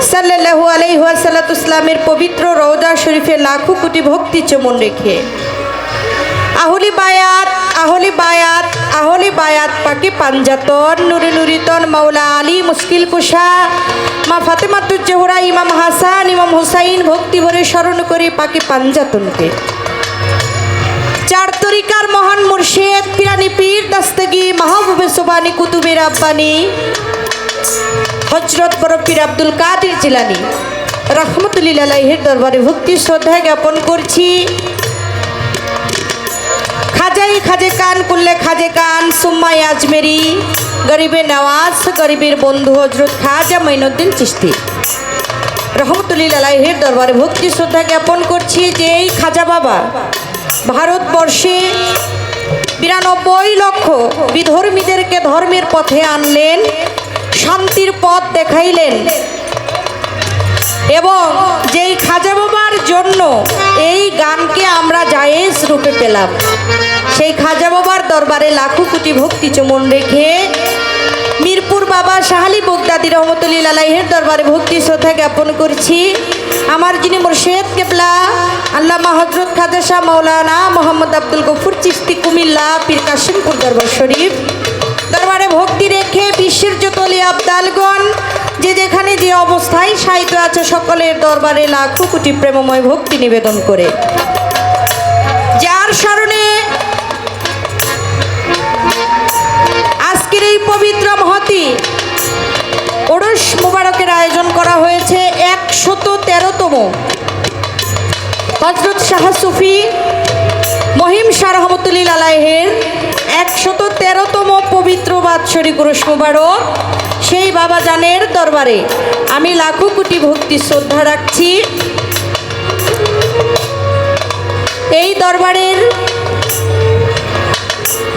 সাল্লাল্লাহু আলাইহি ওয়াসাল্লামের পবিত্র রওজা শরীফে লাখো কোটি ভক্তি চমন রেখে আহলি বায়াত আহলি বায়াত আহলি বায়াত পাকে পাঞ্জাতন নুরে নুরিতন মাওলা আলী মুশকিল কুশা মা ফাতেমাতুজ জোহরা ইমাম হাসান ইমাম হুসাইন ভক্তি ভরে স্মরণ করে পাকে পাঞ্জাতনকে চার তরিকার মহান মুর্শিদ পিরানি পীর দস্তগি মাহবুবে সুবানি কুতুবে রাব্বানি হযরত বড় পীর আব্দুল কাদের জিলানী রাহমাতুল্লাহি আলাইহির দরবারে ভক্তি শ্রদ্ধা জ্ঞাপন করছি। খাজাই খাজে কান করলে খাজে কান সুম্মাই আজমেরি গরিবের নওয়াজ গরিবের বন্ধু হযরত খাজা মাইনুদ্দিন চিশতি রাহমাতুল্লাহি আলাইহির দরবারে ভক্তি শ্রদ্ধা জ্ঞাপন করছি যে এই খাজা বাবা ভারতবর্ষে 92 লক্ষ বিধর্মীদেরকে ধর্মের পথে আনলেন, শান্তির পথ দেখাইলেন এবং যেই খাজা বাবার জন্য এই গানকে আমরা জায়েজ রূপে পেলাম, সেই খাজা বাবার দরবারে লাখো কোটি ভক্তি চমন রেখে মিরপুর বাবা শাহ আলী বগদাদী রহমতুল্লাহি আলাইহির দরবারে ভক্তি শ্রদ্ধা জ্ঞাপন করছি। আমার যিনি মুর্শিদ কেবলা আল্লামা হযরত খাজা শাহ মাওলানা মোহাম্মদ আব্দুল গফুর চিশতি কুমিল্লা পীর কাশিমপুর দরবার শরীফ দরবারে ভক্তি রেখে বিশ্বের যত অলি আবদালগণ যে যেখানে যে অবস্থায় সাহিত্য আছে সকলের দরবারে লাখো কোটি প্রেমময় ভক্তি নিবেদন করে যার স্মরণে আজকের এই পবিত্র মহতি ওরস মোবারকের আয়োজন করা হয়েছে 113তম হযরত শাহ সুফি মহিম শাহ রহমতুল্লাহি আলাইহির 113তম পবিত্র বাৎসরিক ওরস মোবারক সেই বাবা জানের দরবারে আমি লাখো কোটি ভক্তি শ্রদ্ধা রাখছি। এই দরবারের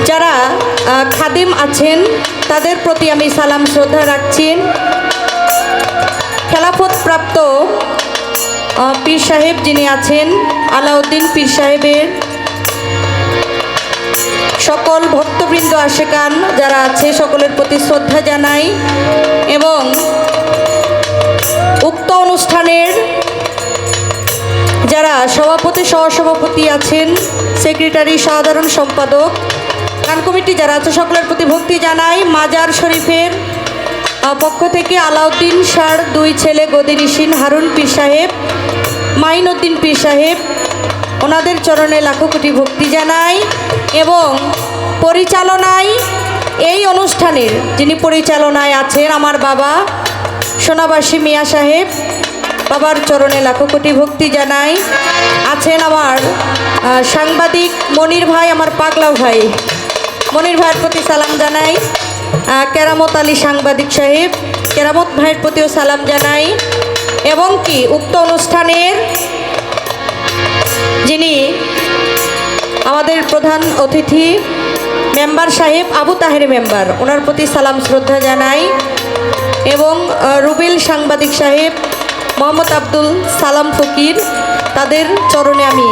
যারা খাদিম আছেন তাদের প্রতি আমি সালাম শ্রদ্ধা রাখছি। খেলাফত প্রাপ্ত পীর সাহেব যিনি আছেন আলাউদ্দিন পীর সাহেবের সকল ভক্তবৃন্দ আশেকান যারা আছে সকলের প্রতি শ্রদ্ধা জানাই এবং উক্ত অনুষ্ঠানের যারা সভাপতি সহসভাপতি আছেন, সেক্রেটারি, সাধারণ সম্পাদক, গান কমিটি যারা আছে সকলের প্রতি ভক্তি জানাই। মাজার শরীফের পক্ষ থেকে আলাউদ্দিন শাহর 2 ছেলে গদিনিশিন হারুন পীর সাহেব, মাইনুদ্দিন পীর সাহেব, ওনাদের চরণে লাখো কোটি ভক্তি জানাই এবং পরিচালনায় এই অনুষ্ঠানের যিনি পরিচালনায় আছেন আমার বাবা সোনাবাসী মিয়া সাহেব, বাবার চরণে লাখো কোটি ভক্তি জানাই। আছেন আমার সাংবাদিক মনির ভাই, আমার পাগলা ভাই মনির ভাইয়ের প্রতি সালাম জানাই। কেরামত আলী সাংবাদিক সাহেব, কেরামত ভাইয়ের প্রতিও সালাম জানাই এবং কি উক্ত অনুষ্ঠানের যিনি আমাদের প্রধান অতিথি মেম্বার সাহেব আবু তাহের মেম্বার, ওনার প্রতি সালাম শ্রদ্ধা জানাই এবং রুবেল সাংবাদিক সাহেব, মোহাম্মদ আব্দুল সালাম ফকির, তাদের চরণে আমি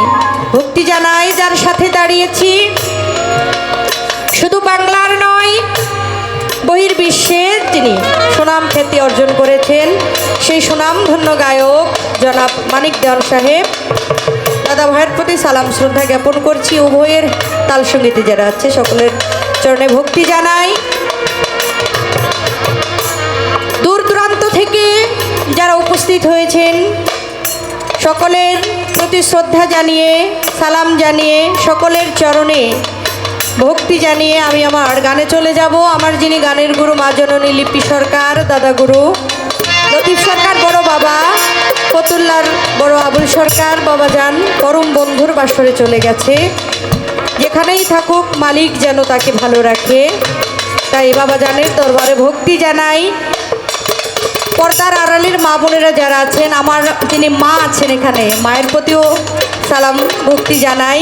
ভক্তি জানাই। যার সাথে দাঁড়িয়েছি শুধু বাংলার নয় বহির্বিশ্বের যিনি সুনাম খ্যাতি অর্জন করেছেন সেই সুনামধন্য গায়ক জনাব মানিক দেওয়ান সাহেব, দাদা ভাইয়ের প্রতি সালাম শ্রদ্ধা জ্ঞাপন করছি। উভয়ের তাল সঙ্গীতে যারা আছে সকলের চরণে ভক্তি জানাই। দূর দূরান্ত থেকে যারা উপস্থিত হয়েছেন সকলের প্রতি শ্রদ্ধা জানিয়ে সালাম জানিয়ে সকলের চরণে ভক্তি জানিয়ে আমি আমার গানে চলে যাব। আমার যিনি গানের গুরু মা জননী লিপি সরকার, দাদা গুরু লতিফ সরকার, বড় বাবা ফতুল্লার বড় আবুল সরকার বাবা যান পরম বন্ধুর বাসরে চলে গেছে, যেখানেই থাকুক মালিক যেন তাকে ভালো রাখে, তাই বাবা জানের দরবারে ভক্তি জানাই। পর্দার আড়ালের মা বোনেরা যারা আছেন, আমার যিনি মা আছেন এখানে মায়ের প্রতিও সালাম ভক্তি জানাই।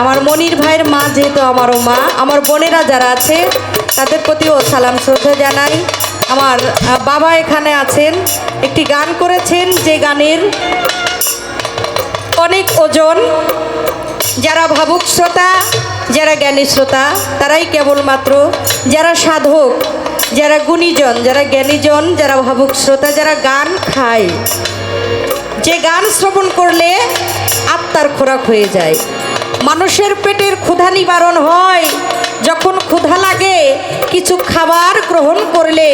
আমার মনির ভাইয়ের মা যেহেতু আমারও মা, আমার বোনেরা যারা আছে তাদের প্রতিও সালাম শ্রদ্ধা জানাই। আমার বাবা এখানে আছেন, একটি গান করেছেন যে গানের অনেক ওজন। যারা ভাবুক শ্রোতা, যারা জ্ঞানী শ্রোতা তারাই কেবলমাত্র, যারা সাধক যারা গুণীজন, যারা জ্ঞানীজন, যারা ভাবুক শ্রোতা, যারা গান খায়, যে গান শ্রবণ করলে আত্মার খোরাক হয়ে যায়। মানুষের পেটের ক্ষুধা নিবারণ হয় যখন ক্ষুধা লাগে, কিছু খাবার গ্রহণ করলে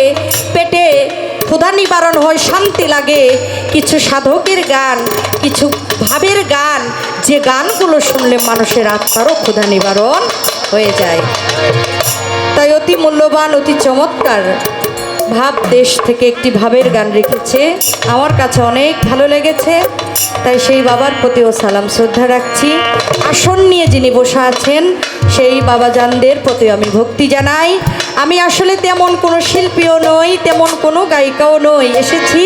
পেটে ক্ষুধা নিবারণ হয়, শান্তি লাগে। কিছু সাধকের গান, কিছু ভাবের গান, যে গানগুলো শুনলে মানুষের আত্মারও ক্ষুধা নিবারণ হয়ে যায়। তাই অতি মূল্যবান, অতি চমৎকার ভাব দেশ থেকে একটি ভাবের গান রেখেছে, আমার কাছে অনেক ভালো লেগেছে। তাই সেই বাবার প্রতিও সালাম শ্রদ্ধা রাখছি। আসন নিয়ে যিনি বসে আছেন সেই বাবাজানদের প্রতি আমি ভক্তি জানাই। আমি আসলে তেমন কোনো শিল্পীও নই, তেমন কোনো গায়িকাও নই। এসেছি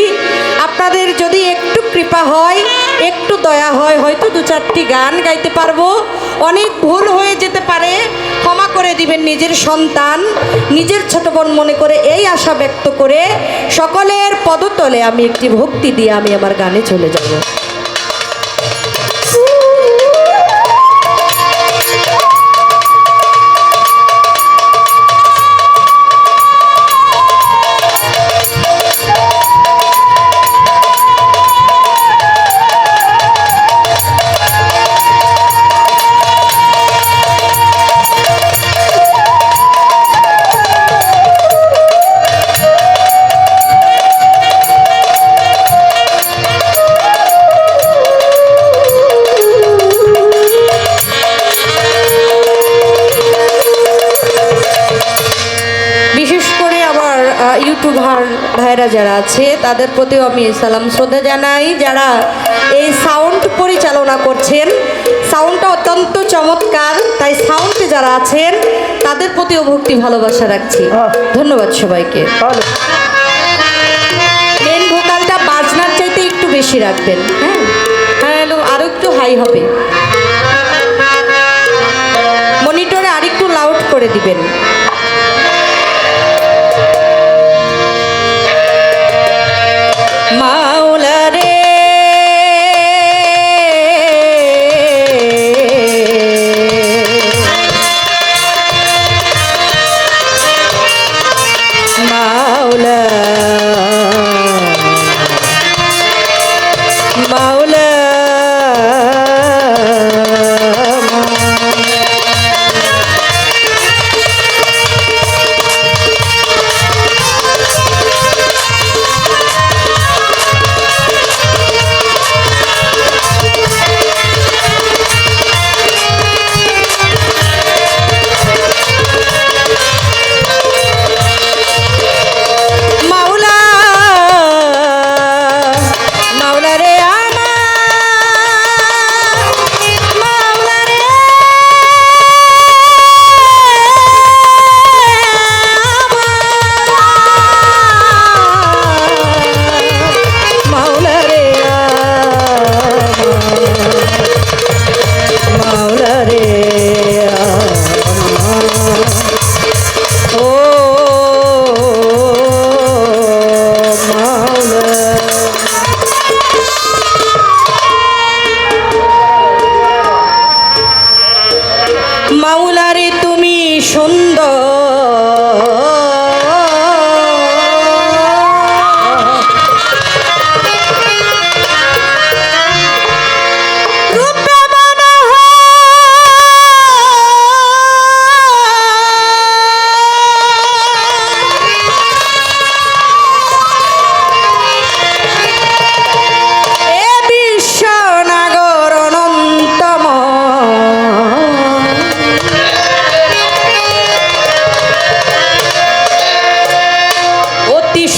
আপনাদের যদি একটু কৃপা হয়, একটু দয়া হয়, হয়তো দু চারটি গান গাইতে পারবো। অনেক ভুল হয়ে যেতে পারে, ক্ষমা করে দিবেন। নিজের সন্তান, নিজের ছোট বোন মনে করে এই আশা ব্যক্ত করে সকলের পদতলে আমি একটি ভক্তি দিয়ে আমি আমার গানে চলে যাব। ইউটিউবার ভাইরা যারা আছে তাদের প্রতিও আমি সালাম শ্রদ্ধা জানাই। যারা এই সাউন্ড পরিচালনা করছেন, সাউন্ডটা অত্যন্ত চমৎকার, তাই সাউন্ডে যারা আছেন তাদের প্রতিও ভক্তি ভালোবাসা রাখছি। ধন্যবাদ সবাইকে। মেন ভোকালটা বাজনার চাইতে একটু বেশি রাখবেন, হ্যাঁ হ্যাঁ, আরও একটু হাই হবে। মনিটরে আরেকটু লাউড করে দিবেন। মাওলা রে মাওলা, মাওলা মাওলারে তুমি সুন্দর,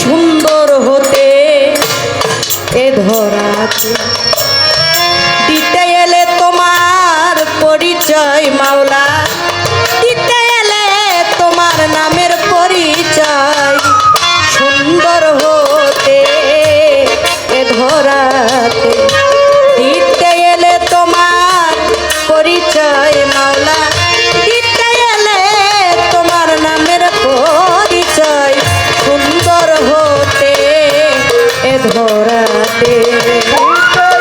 সুন্দর হতে এ ধরাতে দিতে এলে তোমার পরিচয় মাওলা, দিতে এলে তোমার নামের পরিচয়। সুন্দর হতে এ ধরাতে দিতে এলে তোমার পরিচয় মাওলা, দিতে এলে তোমার নামের পরিচয়। সুন্দর হতে এ ধরাতে সুন্দর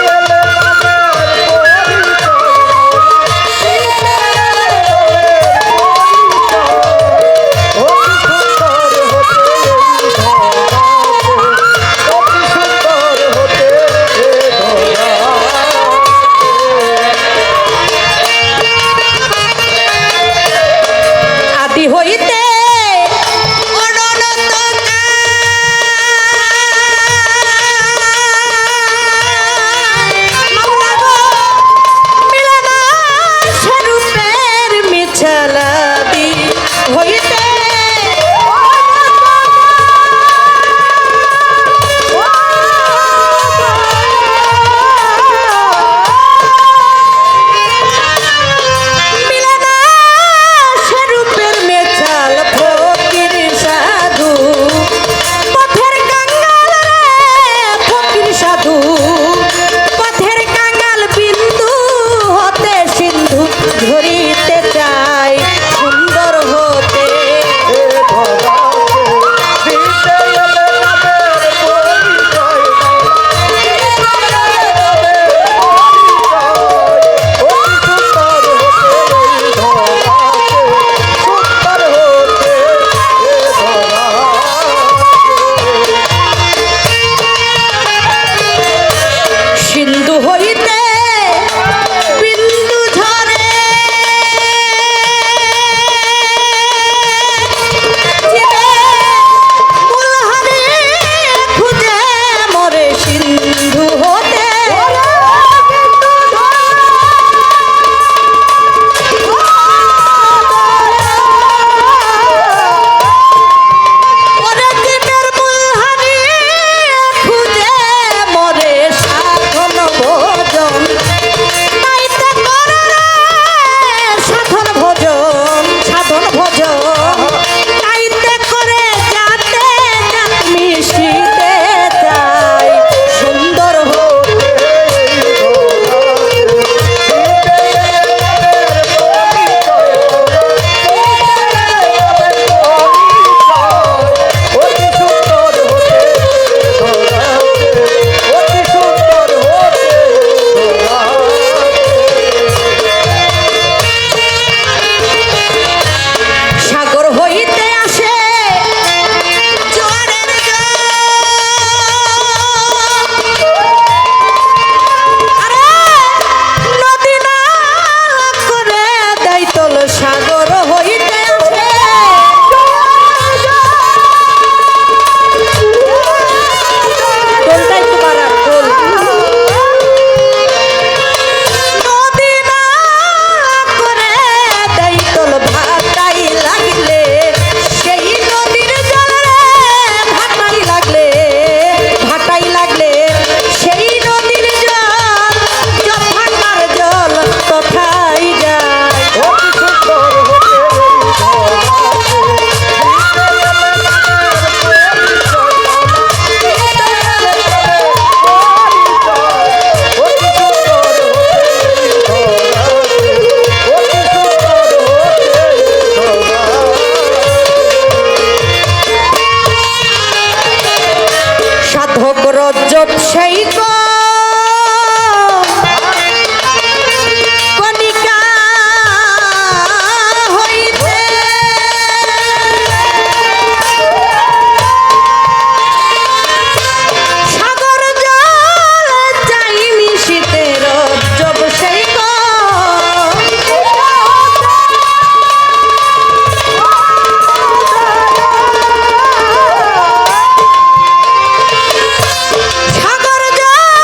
হতে হোক রজ্জব সেই কণিকা হইতে সাগর জল চাই মিশিতে রজ্জব সেই সাগর জল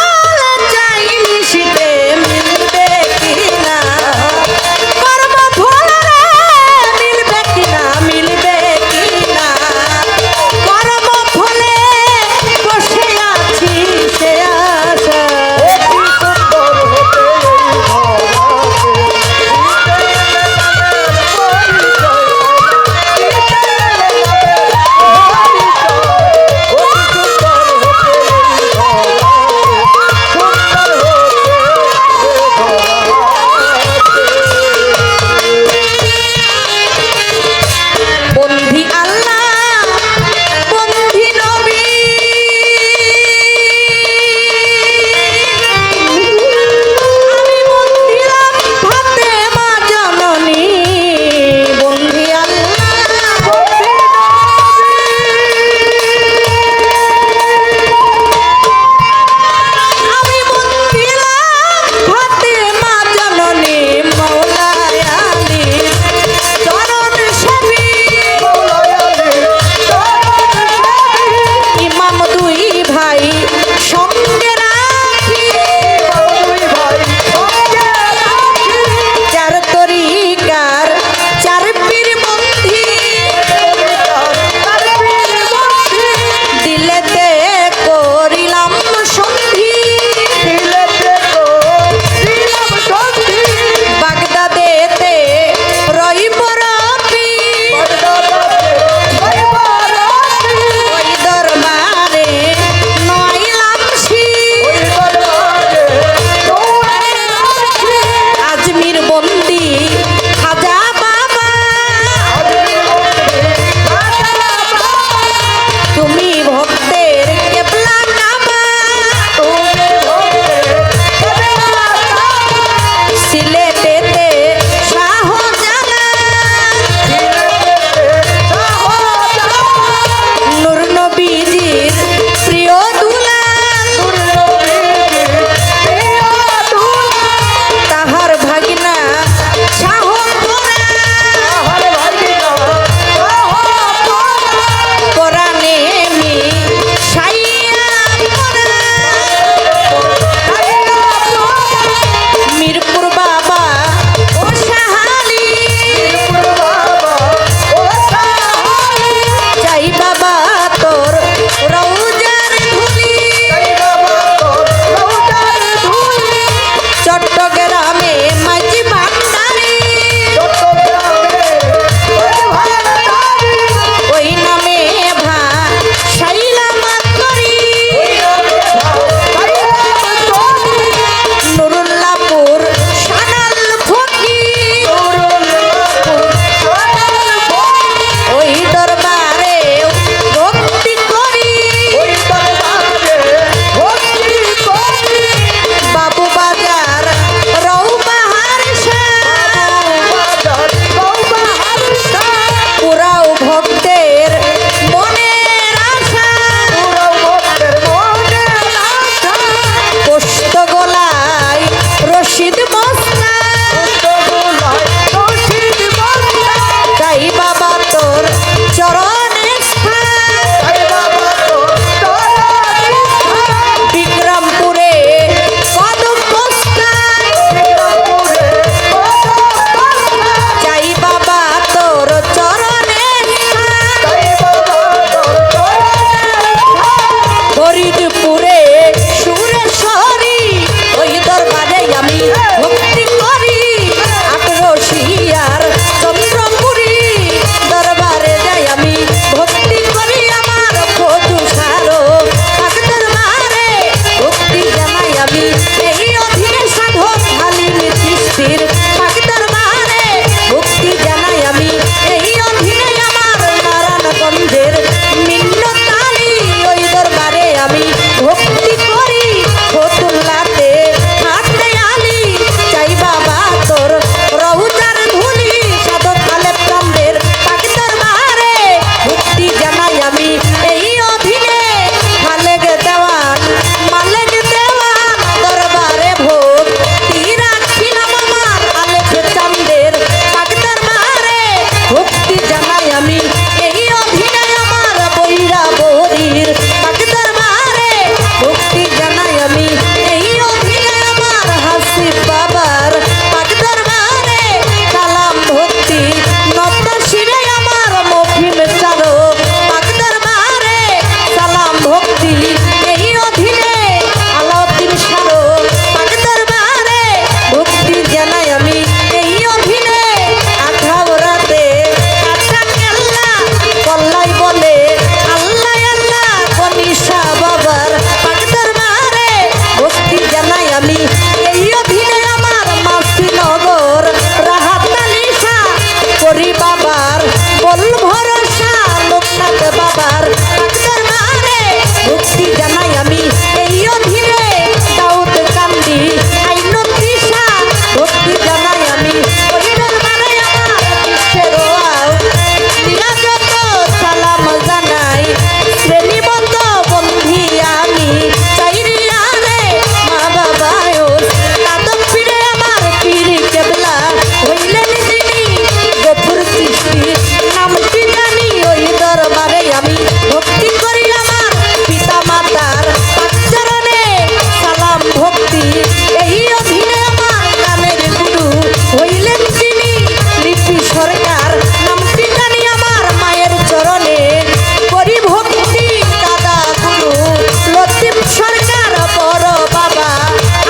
সরকার বড় বাবা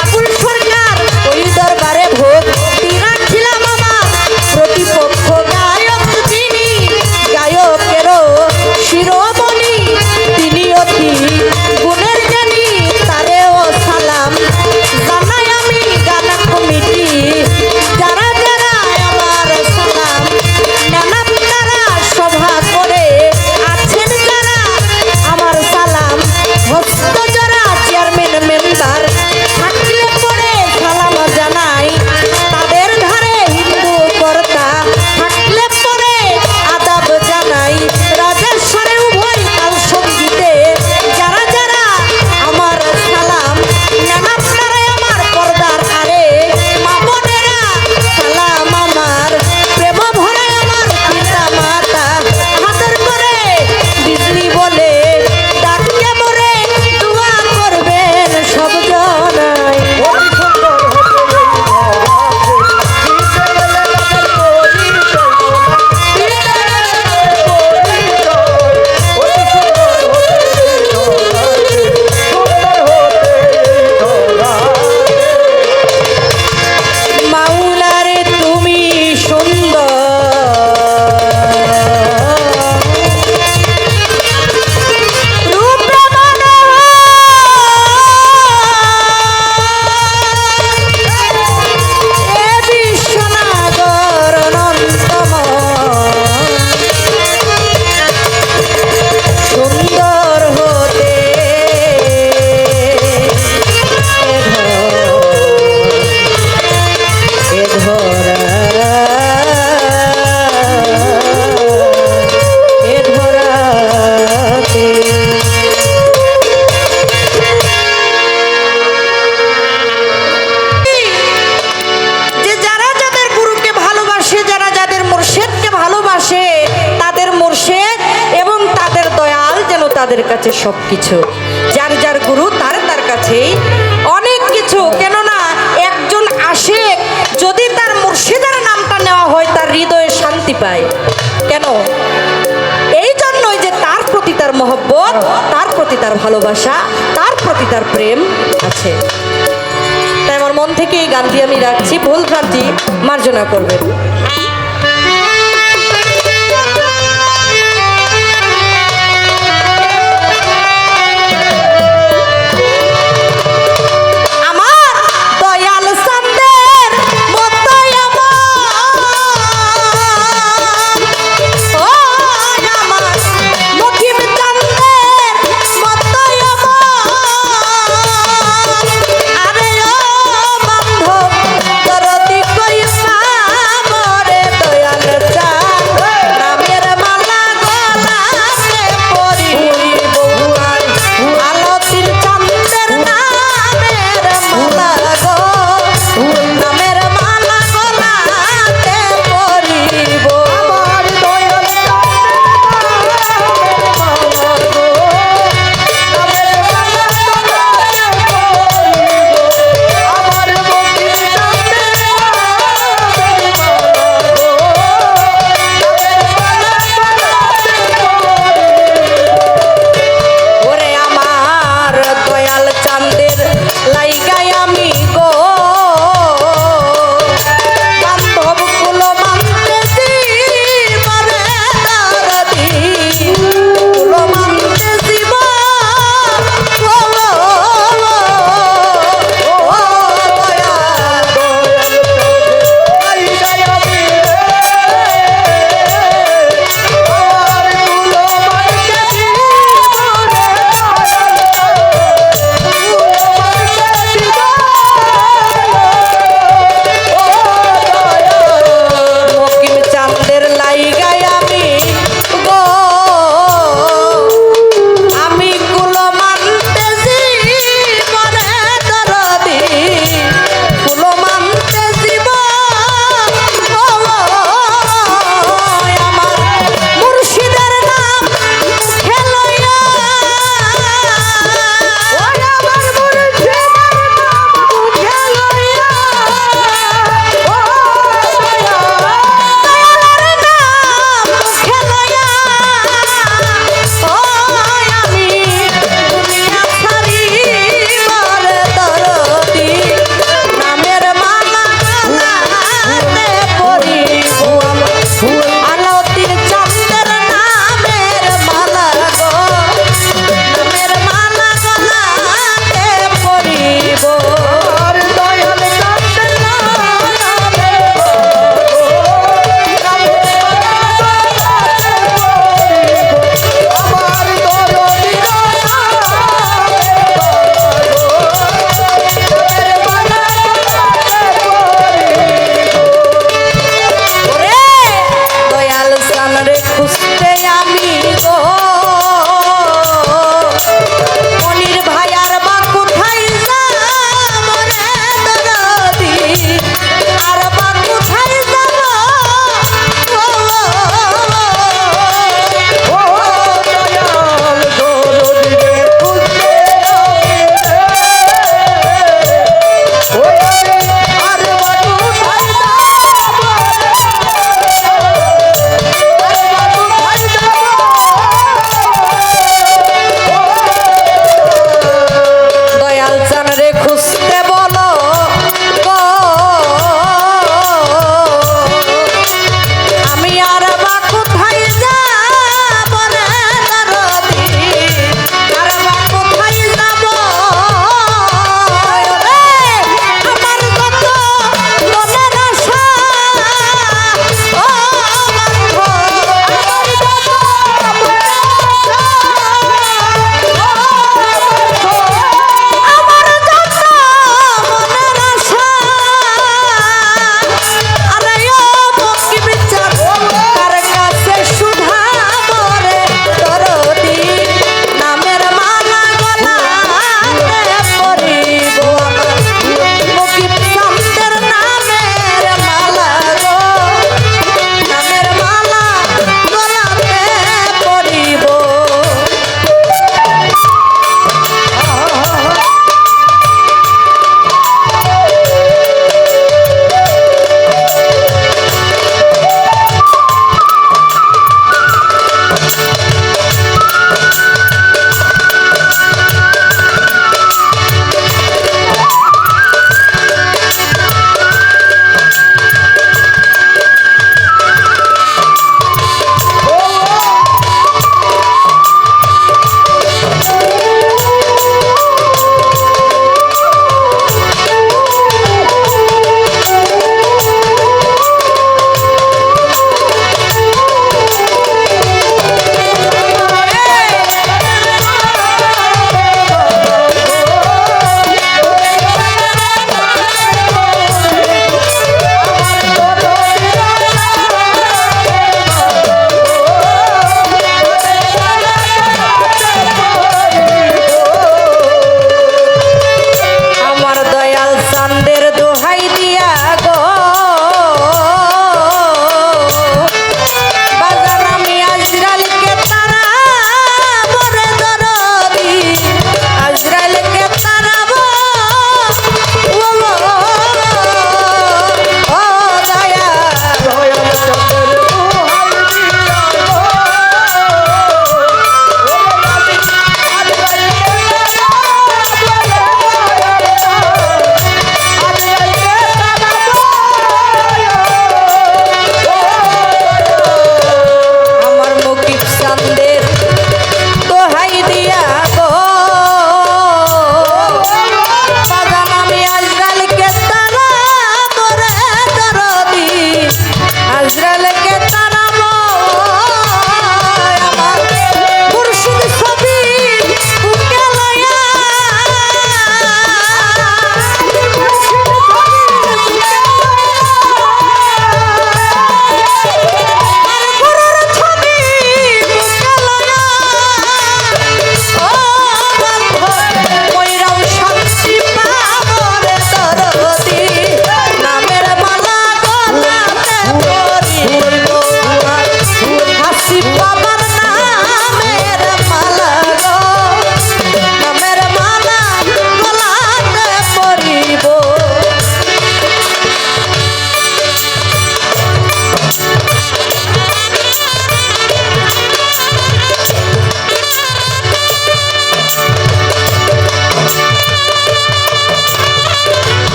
আবুল সরকার ওই দরবারে ভক্তি রাখিলাম আমার প্রতিপক্ষ গায়ক যিনি গায়কেরও শিরোমণি তিনি অতি গুণের জ্ঞানী তারেও সালাম জানাই আমি গানা কমিটি যারা যারা আমার সালাম নানা তারা সভা করে আছেন যারা আমার সালাম হস্ত যারা চেয়ারম্যান মেম্বার থাকলে পরে সালাম জানাই তাদের ধারে হিন্দু কর্তা থাকলে পরে আদাব জানাই রাজেশ্বরে উভয় কাল সঙ্গীতে যারা যারা আমার সালাম নানা আপনারাই আমার পর্দার আরে মা বোনেরা সালাম আমার প্রেম ভরায় আমার পিতা মাতা হাতের করে বিজলি বলে ডাকে মরে দোয়া করবেন সব জনাই মাওলারে তুমি সুন্দর রূপে এ বিশ্বনাগর নন্দময় সুন্দর হতে এ ধরাতে যে যারা যাদের গুরুকে ভালোবাসে যারা যাদের মুর্শিদকে ভালোবাসে তাদের মুর্শিদ এবং তাদের দয়াল যেন তাদের কাছে সবকিছু যার যার গুরু তার তার কাছেই অনেক কিছু কেননা একজন আশিক যদি তার মুর্শিদের নামটা নেওয়া হয় তার হৃদয়ে শান্তি পায় কেন এই জন্যই যে তার প্রতি তার মহব্বত তার প্রতি তার ভালোবাসা তার প্রতি তার প্রেম আছে তাই আমার মন থেকে এই গান দিয়ে আমি রাখছি ভুল ভ্রান্তি মার্জনা করবেন।